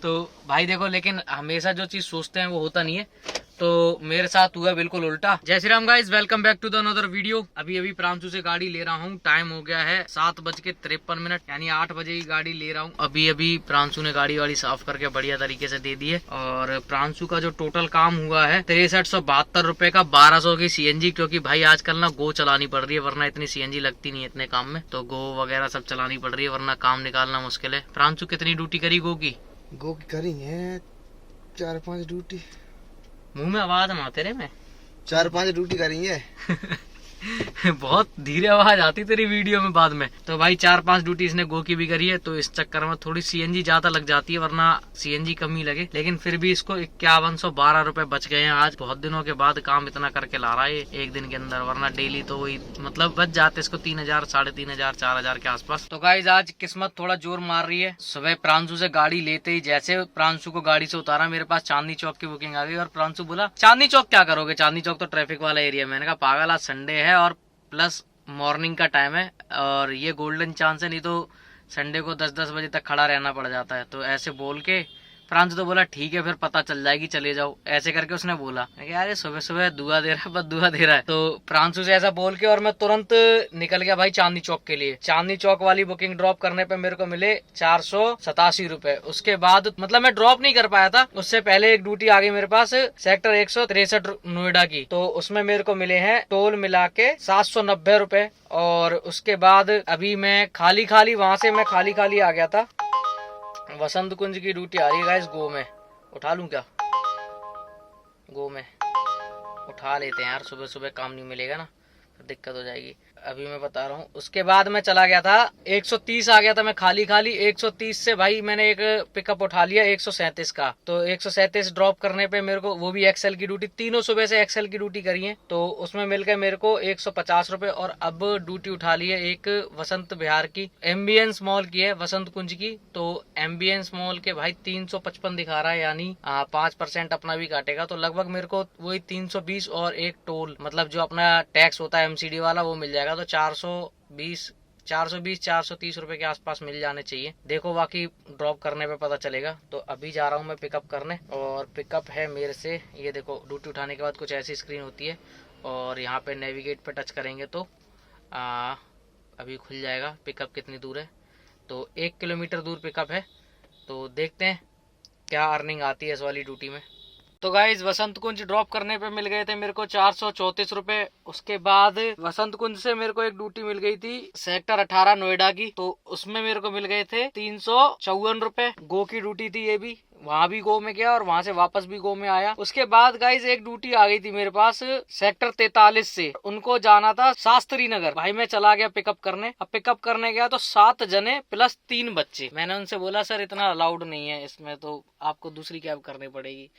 तो भाई देखो, लेकिन हमेशा जो चीज सोचते हैं वो होता नहीं है। तो मेरे साथ हुआ बिल्कुल उल्टा। जय Shri Ram guys, welcome back to the another video. अभी प्रांशु से गाड़ी ले रहा हूँ। टाइम हो गया है 7:53, यानी 8 बजे की गाड़ी ले रहा हूँ। अभी प्रांशु ने गाड़ी वाड़ी साफ करके बढ़िया तरीके से दे दी है। और प्रांशु का जो टोटल काम हुआ है 6372 रुपए का, 1200 की सीएनजी, क्योंकि भाई आजकल ना गो चलानी पड़ रही है, वरना इतनी सीएनजी लगती नहीं है इतने काम में। तो गो वगैरह सब चलानी पड़ रही है, वरना काम निकालना मुश्किल है। प्रांशु कितनी ड्यूटी करी गो की? गो की करी है 4-5 ड्यूटी। मुंह में आवाज ना तेरे में 4-5 ड्यूटी करी है। बहुत धीरे आवाज आती तेरी वीडियो में बाद में। तो भाई 4-5 ड्यूटी इसने गो की भी करी है, तो इस चक्कर में थोड़ी सीएनजी ज्यादा लग जाती है, वरना सीएनजी कम ही लगे। लेकिन फिर भी इसको 5112 रुपए बच गए हैं। आज बहुत दिनों के बाद काम इतना करके ला रहा है एक दिन के अंदर, वरना डेली तो वही मतलब बच जाते इसको 3000, 3500, 4000 के आसपास। तो गाइस आज किस्मत थोड़ा जोर मार रही है। सुबह प्रांशु से गाड़ी लेते ही जैसे प्रांशु को गाड़ी से उतारा, मेरे पास चांदनी चौक की बुकिंग आ गई। और प्रांशु बोला चांदनी चौक क्या करोगे, चांदनी चौक तो ट्रैफिक वाला एरिया। मैंने कहा पागल, आज संडे है और प्लस मॉर्निंग का टाइम है और ये गोल्डन चांस है, नहीं तो संडे को 10-10 बजे तक खड़ा रहना पड़ जाता है। तो ऐसे बोल के प्रांशु तो बोला ठीक है, फिर पता चल जाएगी, चले जाओ, ऐसे करके उसने बोला। यार सुबह सुबह दुआ दे रहा है, बस दुआ दे रहा है। तो प्रांशु से ऐसा बोल के और मैं तुरंत निकल गया भाई चांदनी चौक के लिए। चांदनी चौक वाली बुकिंग ड्रॉप करने पे मेरे को मिले 487 रुपए। उसके बाद मतलब मैं ड्रॉप नहीं कर पाया था, उससे पहले एक ड्यूटी आ गई मेरे पास सेक्टर 163 नोएडा की, तो उसमें मेरे को मिले हैं टोल मिला के 790 रुपए। और उसके बाद अभी मैं खाली वहां से मैं खाली आ गया था। वसंत कुंज की ड्यूटी आ रही है गाइस गो में। उठा लूं क्या? गो में उठा लेते हैं यार, सुबह सुबह काम नहीं मिलेगा ना, फिर दिक्कत हो जाएगी। अभी मैं बता रहा हूँ। उसके बाद मैं चला गया था 130 आ गया था मैं खाली 130 से भाई मैंने एक पिकअप उठा लिया 137 का। तो 137 ड्रॉप करने पे मेरे को, वो भी एक्सेल की ड्यूटी, तीनों सुबह से एक्सेल की ड्यूटी करी है, तो उसमें मिल गए मेरे को 150 रुपए। और अब ड्यूटी उठा ली है एक वसंत विहार की, एम्बियंस मॉल की है, वसंत कुंज की। तो एम्बियंस मॉल के भाई 355 दिखा रहा है, यानी 5% अपना भी काटेगा, तो लगभग मेरे को वही 320 और एक टोल, मतलब जो अपना टैक्स होता है एमसीडी वाला, वो मिल जाएगा। तो 430 रुपए के आसपास मिल जाने चाहिए। देखो बाकी ड्रॉप करने पे पता चलेगा। तो अभी जा रहा हूँ मैं पिकअप करने, और पिकअप है मेरे से, ये देखो ड्यूटी उठाने के बाद कुछ ऐसी स्क्रीन होती है, और यहाँ पे नेविगेट पे टच करेंगे तो अभी खुल जाएगा पिकअप कितनी दूर है। तो 1 किलोमीटर दूर पिकअप है। तो देखते हैं क्या अर्निंग आती है इस वाली ड्यूटी में। तो गाइज वसंत कुंज ड्रॉप करने पे मिल गए थे मेरे को 434 रुपए। उसके बाद वसंत कुंज से मेरे को एक ड्यूटी मिल गई थी सेक्टर 18 नोएडा की, तो उसमें मेरे को मिल गए थे 354 रुपए। गो की ड्यूटी थी ये भी, वहां भी गो में गया और वहां से वापस भी गो में आया। उसके बाद गाइज एक ड्यूटी आ गई थी मेरे पास सेक्टर 43 से, उनको जाना था शास्त्री नगर। भाई मैं चला गया पिकअप करने। अब पिकअप करने गया तो 7 जने प्लस 3 बच्चे। मैंने उनसे बोला सर इतना अलाउड नहीं है इसमें, तो आपको दूसरी कैब करनी पड़ेगी।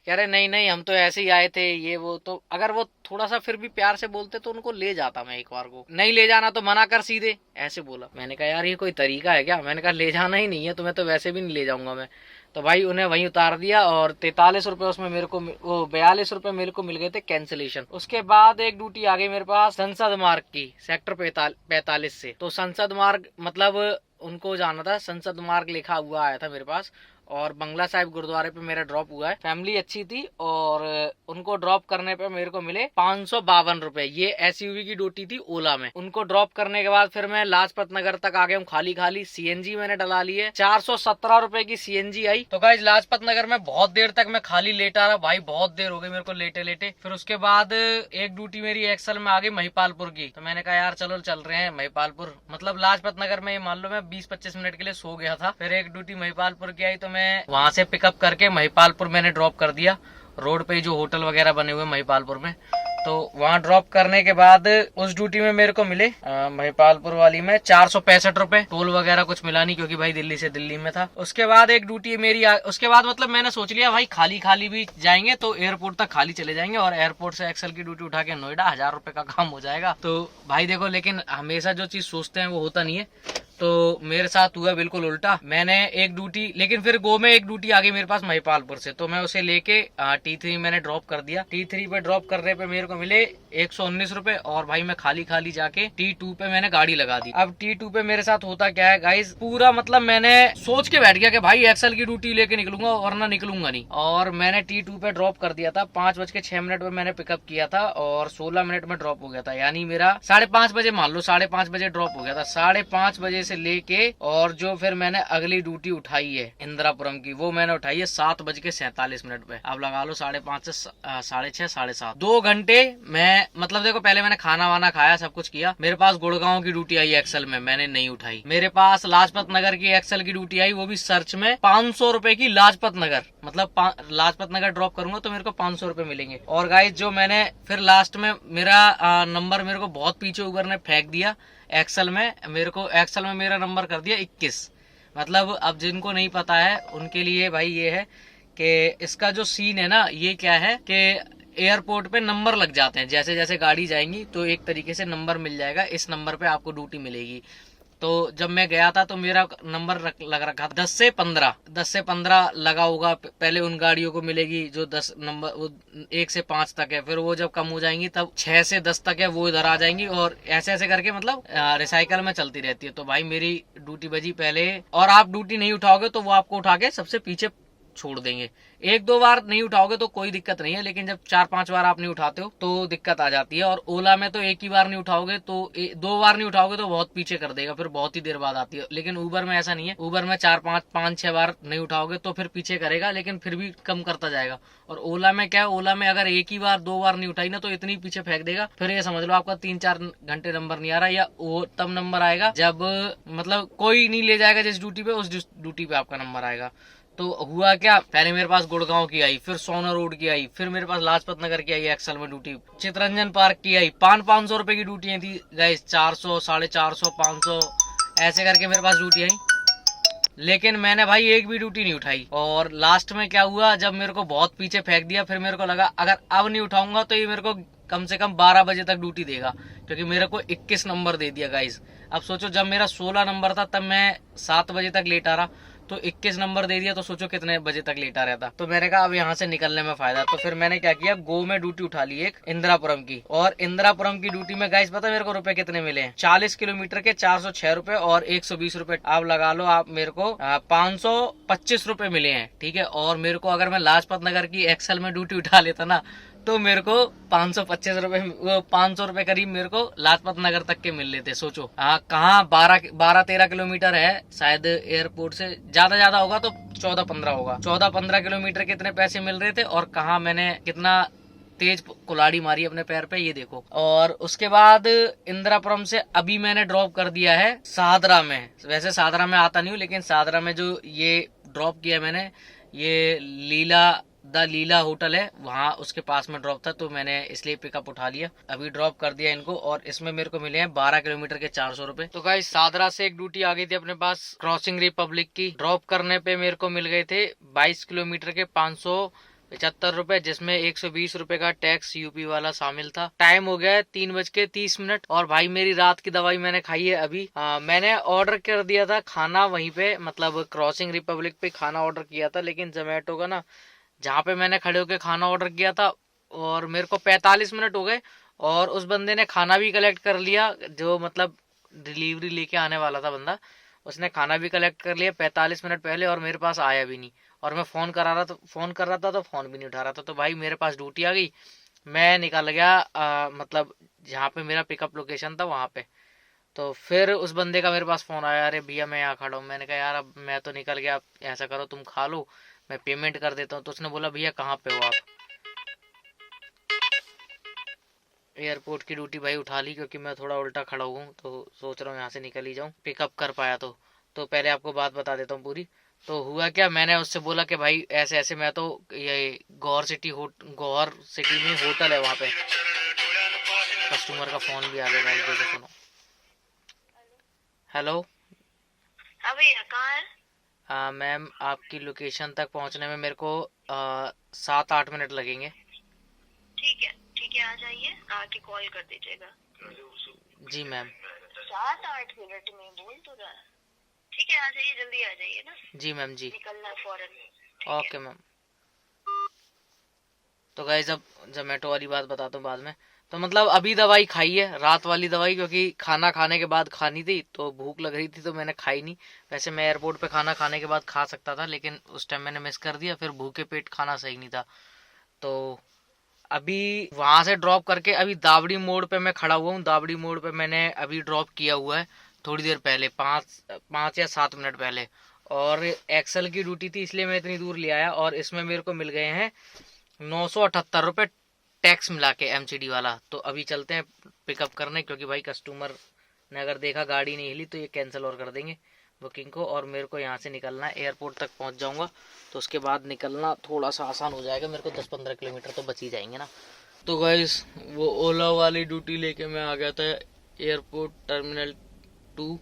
कह रहे नहीं हम तो ऐसे ही आए थे ये वो। तो अगर वो थोड़ा सा फिर भी प्यार से बोलते तो उनको ले जाता मैं एक बार को। नहीं ले जाना तो मना कर सीधे, ऐसे बोला। मैंने कहा यार ये कोई तरीका है क्या? मैंने कहा ले जाना ही नहीं है तो मैं तो वैसे भी नहीं ले जाऊंगा मैं। तो भाई उन्हें वहीं उतार दिया और 43 रुपए उसमें मेरे को, वो 42 रुपए मेरे को मिल गए थे कैंसिलेशन। उसके बाद एक ड्यूटी आ गई मेरे पास संसद मार्ग की सेक्टर 45 से। तो संसद मार्ग मतलब उनको जाना था, संसद मार्ग लिखा हुआ आया था मेरे पास, और बंगला साहिब गुरुद्वारे पे मेरा ड्रॉप हुआ है। फैमिली अच्छी थी और उनको ड्रॉप करने पे मेरे को मिले 552 रुपए। ये एसयूवी की ड्यूटी थी ओला में। उनको ड्रॉप करने के बाद फिर मैं लाजपत नगर तक आ गया हूँ खाली। सीएनजी मैंने डला ली है, 417 रुपए की सीएनजी आई। तो गाइस लाजपत नगर में बहुत देर तक मैं खाली लेटा रहा भाई, बहुत देर हो गई मेरे को लेटे। फिर उसके बाद एक ड्यूटी मेरी एक्सल में आ गई महिपालपुर की। तो मैंने कहा यार चलो चल रहे हैं महिपालपुर। मतलब लाजपत नगर में ये मान लो मैं 20-25 मिनट के लिए सो गया था। फिर एक ड्यूटी महिपालपुर की आई, तो मैं वहां से पिकअप करके महिपालपुर मैंने ड्रॉप कर दिया। रोड पे जो होटल वगैरह बने हुए महिपालपुर में, तो वहां ड्रॉप करने के बाद उस ड्यूटी में मेरे को मिले महिपालपुर वाली में 465 रुपए। टोल वगैरह कुछ मिला नहीं क्योंकि भाई दिल्ली से दिल्ली में था। उसके बाद एक ड्यूटी मेरी उसके बाद मतलब मैंने सोच लिया भाई खाली भी जाएंगे तो एयरपोर्ट तक खाली चले जाएंगे, और एयरपोर्ट से एक्सेल की ड्यूटी उठा के नोएडा 1000 रुपए का काम हो जाएगा। तो भाई देखो, लेकिन हमेशा जो चीज सोचते हैं वो होता नहीं है। तो मेरे साथ हुआ बिल्कुल उल्टा। मैंने एक ड्यूटी, लेकिन फिर गो में एक ड्यूटी आ गई मेरे पास महिपालपुर से, तो मैं उसे लेके T3 मैंने ड्रॉप कर दिया। T3 पे ड्रॉप करने पे मेरे को मिले 119 रुपए, और भाई मैं खाली खाली जाके T2 पे मैंने गाड़ी लगा दी। अब T2 पे मेरे साथ होता क्या है गाइस, पूरा मतलब मैंने सोच के बैठ गया कि भाई एक्सल की ड्यूटी लेके निकलूंगा वरना निकलूंगा नहीं, और मैंने T2 पे ड्रॉप कर दिया था। 5:06 पे मैंने पिकअप किया था और 16 मिनट में ड्रॉप हो गया था, यानी मेरा 5:30 बजे, मान लो 5:30 बजे ड्रॉप हो गया था। 5:30 बजे से लेके और जो फिर मैंने अगली ड्यूटी उठाई है इंदिरापुरम की, वो मैंने उठाई है 7:47 पे। आप लगा लो 5:30 से 6:30 7:30, 2 घंटे मैं मतलब देखो, पहले मैंने खाना वाना खाया, सब कुछ किया। मेरे पास गुड़गांव की ड्यूटी आई एक्सल में, मैंने नहीं उठाई। मेरे पास लाजपत नगर की एक्सल की ड्यूटी आई, वो भी सर्च में 500 रुपए की। लाजपत नगर मतलब लाजपत नगर ड्रॉप करूंगा तो मेरे को 500 रुपए मिलेंगे। और गाइस जो मैंने फिर लास्ट में मेरा नंबर मेरे को बहुत पीछे उबर ने फेंक दिया एक्सल में। मेरे को एक्सल में मेरा नंबर कर दिया 21। मतलब अब जिनको नहीं पता है उनके लिए भाई ये है कि इसका जो सीन है ना, ये क्या है कि एयरपोर्ट पे नंबर लग जाते हैं। जैसे जैसे गाड़ी जाएंगी तो एक तरीके से नंबर मिल जाएगा, इस नंबर पे आपको ड्यूटी मिलेगी। तो जब मैं गया था तो मेरा नंबर लग रखा 10 से 15 लगा होगा। पहले उन गाड़ियों को मिलेगी जो 10 नंबर, वो 1 से 5 तक है। फिर वो जब कम हो जाएंगी तब 6 से 10 तक है, वो इधर आ जाएंगी, और ऐसे ऐसे करके मतलब रिसाइकल में चलती रहती है। तो भाई मेरी ड्यूटी बजी पहले, और आप ड्यूटी नहीं उठाओगे तो वो आपको उठा के सबसे पीछे छोड़ देंगे। 1-2 बार नहीं उठाओगे तो कोई दिक्कत नहीं है, लेकिन जब 4-5 बार आप नहीं उठाते हो तो दिक्कत आ जाती है। और ओला में तो एक ही बार नहीं उठाओगे तो 2 बार नहीं उठाओगे तो बहुत पीछे कर देगा, फिर बहुत ही देर बाद आती है। लेकिन उबर में ऐसा नहीं है, उबर में 4-5-5-6 बार नहीं उठाओगे तो फिर पीछे करेगा, लेकिन फिर भी कम करता जाएगा। और ओला में क्या है, ओला में अगर एक ही बार 2 बार नहीं उठाई ना तो इतनी पीछे फेंक देगा, फिर ये समझ लो आपका 3-4 घंटे नंबर नहीं आ रहा, या वो तब नंबर आएगा जब मतलब कोई नहीं ले जाएगा जिस ड्यूटी पे, उस ड्यूटी पे आपका नंबर आएगा। तो हुआ क्या, पहले मेरे पास गुड़गांव की आई, फिर सोना रोड की आई, फिर मेरे पास लाजपत नगर की आई एक्सल में ड्यूटी, चितरंजन पार्क की आई। 500 रुपए की ड्यूटी थी गाइस, 400, 450, 500 ऐसे करके मेरे पास ड्यूटी आई। लेकिन मैंने भाई एक भी ड्यूटी नहीं उठाई। और लास्ट में क्या हुआ, जब मेरे को बहुत पीछे फेंक दिया, फिर मेरे को लगा अगर अब नहीं उठाऊंगा तो ये मेरे को कम से कम 12 बजे तक ड्यूटी देगा, क्योंकि मेरे को 21 नंबर दे दिया गाइस। अब सोचो, जब मेरा 16 नंबर था तब मैं 7 बजे तक लेटा रहा, तो 21 नंबर दे दिया, तो सोचो कितने बजे तक लेटा रहता। तो मैंने कहा अब यहाँ से निकलने में फायदा। तो फिर मैंने क्या किया, गो में ड्यूटी उठा ली एक इंदिरापुरम की। और इंदिरापुरम की ड्यूटी में गाइस पता है मेरे को रुपए कितने मिले हैं, 40 किलोमीटर के 406 रुपए और 120 रुपए। आप लगा लो, आप मेरे को 525 रुपए मिले हैं, ठीक है। और मेरे को अगर मैं लाजपत नगर की एक्सल में ड्यूटी उठा लेता ना तो मेरे को 525 रुपए, वो 500 रुपए करीब मेरे को लाजपत नगर तक के मिल लेते। सोचो कहाँ 12-13 किलोमीटर है शायद एयरपोर्ट से, ज्यादा होगा तो 14-15 होगा। 14-15 किलोमीटर के इतने पैसे मिल रहे थे, और कहाँ मैंने कितना तेज कुल्हाड़ी मारी अपने पैर पे, ये देखो। और उसके बाद इंदिरापुरम से अभी मैंने ड्रॉप कर दिया है सादरा में। वैसे सादरा में आता नहीं हूँ, लेकिन सादरा में जो ये ड्रॉप किया मैंने, ये द लीला होटल है वहाँ, उसके पास में ड्रॉप था, तो मैंने इसलिए पिकअप उठा लिया। अभी ड्रॉप कर दिया इनको, और इसमें मेरे को मिले हैं 12 किलोमीटर के 400 रुपए। तो गाइस सादरा से एक ड्यूटी आ गई थी अपने पास क्रॉसिंग रिपब्लिक की। ड्रॉप करने पे मेरे को मिल गए थे 22 किलोमीटर के 575 रुपए, जिसमें 120 रुपए का टैक्स यूपी वाला शामिल था। टाइम हो गया है 3:30। और भाई मेरी रात की दवाई मैंने खाई है अभी। मैंने ऑर्डर कर दिया था खाना वहीं पे, मतलब क्रॉसिंग रिपब्लिक पे खाना ऑर्डर किया था, लेकिन जोमेटो का ना, जहाँ पे मैंने खड़े होके खाना ऑर्डर किया था, और मेरे को 45 मिनट हो गए, और उस बंदे ने खाना भी कलेक्ट कर लिया, जो मतलब डिलीवरी लेके आने वाला था बंदा, उसने खाना भी कलेक्ट कर लिया 45 मिनट पहले, और मेरे पास आया भी नहीं। और मैं फोन कर रहा था तो फोन भी नहीं उठा रहा था। तो भाई मेरे पास ड्यूटी आ गई, मैं निकल गया मतलब जहाँ पे मेरा पिकअप लोकेशन था वहाँ पे। तो फिर उस बंदे का मेरे पास फोन आया, अरे भैया मैं यहाँ खड़ा हूँ। मैंने कहा यार अब मैं तो निकल गया, ऐसा करो तुम खा लो, मैं पेमेंट कर देता हूँ। तो उसने बोला भैया कहाँ पे हो आप। एयरपोर्ट की ड्यूटी भाई उठा ली, क्योंकि मैं थोड़ा उल्टा खड़ा हूँ, तो सोच रहा हूँ यहाँ से निकल ही जाऊँ, पिकअप कर पाया तो पहले आपको बात बता देता हूँ पूरी। तो हुआ क्या, मैंने उससे बोला कि भाई ऐसे ऐसे, मैं तो ये गौहर सिटी में होटल है वहाँ पे। कस्टमर का फोन भी आ गया भाई, देखो सुनो। हेलो। हाँ भैया, कहाँ है? मैम आपकी लोकेशन तक पहुँचने में मेरे को 7-8 मिनट लगेंगे। ठीक है, आ जाइए, आके कॉल कर दीजिएगा। जी मैम। 7-8 मिनट में बोल तो रहा है। ठीक है, आ जाइए, जल्दी आ जाइए ना। जी मैम जी, निकलना फौरन। Okay ma'am. तो गाइस अब जोमेटो वाली बात बताता हूँ बाद में। तो मतलब अभी दवाई खाई है, रात वाली दवाई, क्योंकि खाना खाने के बाद खानी थी तो भूख लग रही थी तो मैंने खाई नहीं। वैसे मैं एयरपोर्ट पे खाना खाने के बाद खा सकता था, लेकिन उस टाइम मैंने मिस कर दिया, फिर भूखे पेट खाना सही नहीं था। तो अभी वहां से ड्रॉप करके अभी दावड़ी मोड़ पे मैं खड़ा हुआ हूँ। दावड़ी मोड़ पे मैंने अभी ड्रॉप किया हुआ है थोड़ी देर पहले, 5 या 7 मिनट पहले। और एक्सल की ड्यूटी थी इसलिए मैं इतनी दूर ले आया, और इसमें मेरे को मिल गए हैं 978 रुपये टैक्स मिला के, एमसीडी वाला। तो अभी चलते हैं पिकअप करने, क्योंकि भाई कस्टमर ने अगर देखा गाड़ी नहीं हिली तो ये कैंसिल और कर देंगे बुकिंग को। और मेरे को यहाँ से निकलना है, एयरपोर्ट तक पहुँच जाऊँगा तो उसके बाद निकलना थोड़ा सा आसान हो जाएगा मेरे को। 10-15 किलोमीटर तो बच ही जाएंगे ना। तो गाइस वो ओला वाली ड्यूटी लेके मैं आ गया था एयरपोर्ट टर्मिनल 2,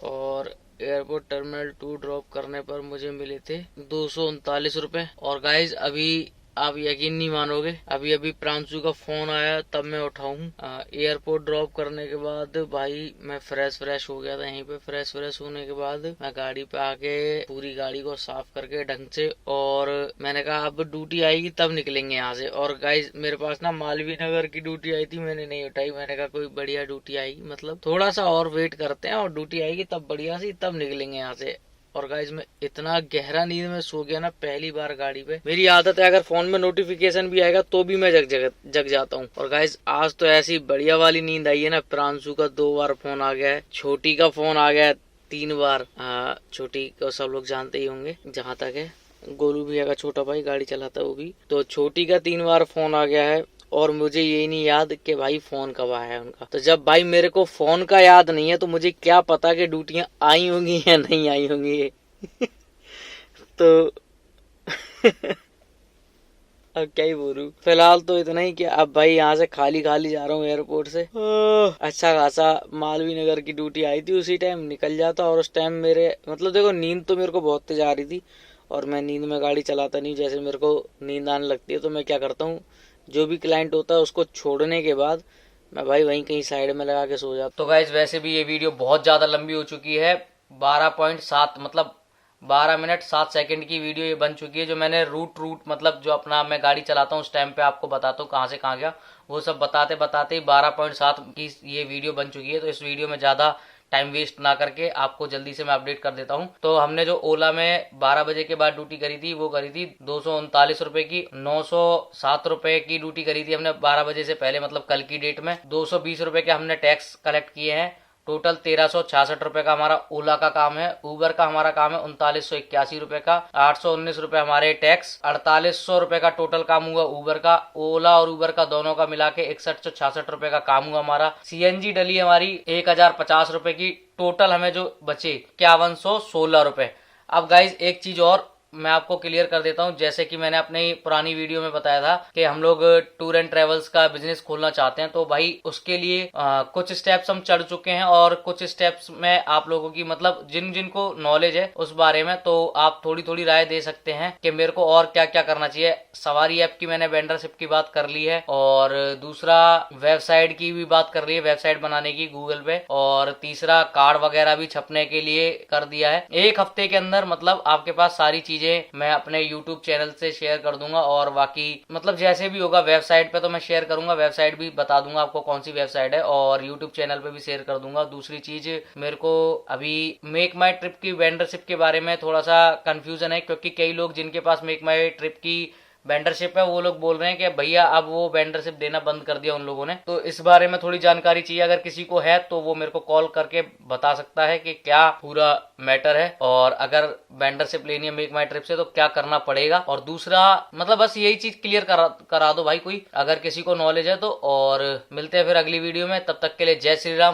और एयरपोर्ट टर्मिनल 2 ड्रॉप करने पर मुझे मिले थे 239 रुपये। और गाइज अभी आप यकीन नहीं मानोगे, अभी अभी प्रांशु का फोन आया तब मैं उठाऊं। एयरपोर्ट ड्रॉप करने के बाद भाई मैं फ्रेश हो गया था यहीं पे। फ्रेश होने के बाद मैं गाड़ी पे आके पूरी गाड़ी को साफ करके ढंग से, और मैंने कहा अब ड्यूटी आएगी तब निकलेंगे यहाँ से। और गाइज मेरे पास ना मालवीय नगर की ड्यूटी आई थी, मैंने नहीं उठाई। मैंने कहा कोई बढ़िया ड्यूटी आएगी, मतलब थोड़ा सा और वेट करते हैं और ड्यूटी आएगी तब बढ़िया सी, तब निकलेंगे यहाँ से। और गाइज मैं इतना गहरा नींद में सो गया ना पहली बार गाड़ी पे। मेरी आदत है अगर फोन में नोटिफिकेशन भी आएगा तो भी मैं जग जाता हूँ। और गाइज आज तो ऐसी बढ़िया वाली नींद आई है ना। प्रांशु का 2 बार फोन आ गया है, छोटी का फोन आ गया है 3 बार। छोटी को सब लोग जानते ही होंगे जहाँ तक है, गोलू भैया का छोटा भाई गाड़ी चलाता है वो भी। तो छोटी का 3 बार फोन आ गया है, और मुझे यही नहीं याद कि भाई फोन कब आया है उनका। तो जब भाई मेरे को फोन का याद नहीं है तो मुझे क्या पता कि ड्यूटियां आई होंगी या नहीं आई होंगी। तो अब क्या ही बोलूं। फिलहाल तो इतना ही कि अब भाई यहाँ से खाली जा रहा हूँ एयरपोर्ट से। अच्छा खासा मालवीय नगर की ड्यूटी आई थी, उसी टाइम निकल जाता। और उस टाइम मेरे मतलब देखो नींद तो मेरे को बहुत तेज आ रही थी, और मैं नींद में गाड़ी चलाता नहीं। जैसे मेरे को नींद आने लगती है तो मैं क्या करता हूँ, जो भी क्लाइंट होता है उसको छोड़ने के बाद मैं भाई वहीं कहीं साइड में लगा के सो जाता। तो गाइज वैसे भी ये वीडियो बहुत ज्यादा लंबी हो चुकी है, 12.7 मतलब 12 मिनट 7 सेकंड की वीडियो ये बन चुकी है। जो मैंने रूट मतलब जो अपना मैं गाड़ी चलाता हूँ उस टाइम पे आपको बताता हूँ कहाँ से कहाँ गया, वो सब बताते बताते ही 12.7 की ये वीडियो बन चुकी है। तो इस वीडियो में ज्यादा टाइम वेस्ट ना करके आपको जल्दी से मैं अपडेट कर देता हूं। तो हमने जो ओला में 12 बजे के बाद ड्यूटी करी थी वो करी थी 239 रुपए की। 907 रुपए की ड्यूटी करी थी हमने 12 बजे से पहले, मतलब कल की डेट में। 220 रुपए के हमने टैक्स कलेक्ट किए हैं। टोटल 1366 रुपए का हमारा ओला का काम है। उबर का हमारा काम है 3981 रुपए का। 819 रुपए हमारे टैक्स। 4800 रुपए का टोटल काम हुआ उबर का। ओला और उबर का दोनों का मिला के 6166 रुपए का काम हुआ हमारा। सीएनजी डली हमारी 1050 रुपए की। टोटल हमें जो बचे 5116 रुपए। अब गाइज एक चीज और मैं आपको क्लियर कर देता हूं, जैसे कि मैंने अपनी पुरानी वीडियो में बताया था कि हम लोग टूर एंड ट्रेवल्स का बिजनेस खोलना चाहते हैं। तो भाई उसके लिए कुछ स्टेप्स हम चढ़ चुके हैं, और कुछ स्टेप्स में आप लोगों की मतलब जिनको नॉलेज है उस बारे में, तो आप थोड़ी थोड़ी राय दे सकते हैं कि मेरे को और क्या क्या करना चाहिए। सवारी ऐप की मैंने वेंडरशिप की बात कर ली है, और दूसरा वेबसाइट की भी बात कर ली है, वेबसाइट बनाने की गूगल पे। और तीसरा कार्ड वगैरह भी छपने के लिए कर दिया है। 1 हफ्ते के अंदर मतलब आपके पास सारी चीजें मैं अपने YouTube चैनल से शेयर कर दूंगा। और बाकी मतलब जैसे भी होगा वेबसाइट पे तो मैं शेयर करूंगा, वेबसाइट भी बता दूंगा आपको कौन सी वेबसाइट है, और YouTube चैनल पे भी शेयर कर दूंगा। दूसरी चीज, मेरे को अभी मेक माई ट्रिप की वेंडरशिप के बारे में थोड़ा सा कंफ्यूजन है, क्योंकि कई लोग जिनके पास मेक माई ट्रिप की वेंडरशिप है वो लोग बोल रहे हैं कि भैया अब वो वेंडरशिप देना बंद कर दिया उन लोगों ने। तो इस बारे में थोड़ी जानकारी चाहिए, अगर किसी को है तो वो मेरे को कॉल करके बता सकता है कि क्या पूरा मैटर है, और अगर वेंडरशिप लेनी है मेक माई ट्रिप से तो क्या करना पड़ेगा। और दूसरा मतलब बस यही चीज क्लियर करा दो भाई कोई, अगर किसी को नॉलेज है तो। और मिलते हैं फिर अगली वीडियो में, तब तक के लिए जय श्री राम,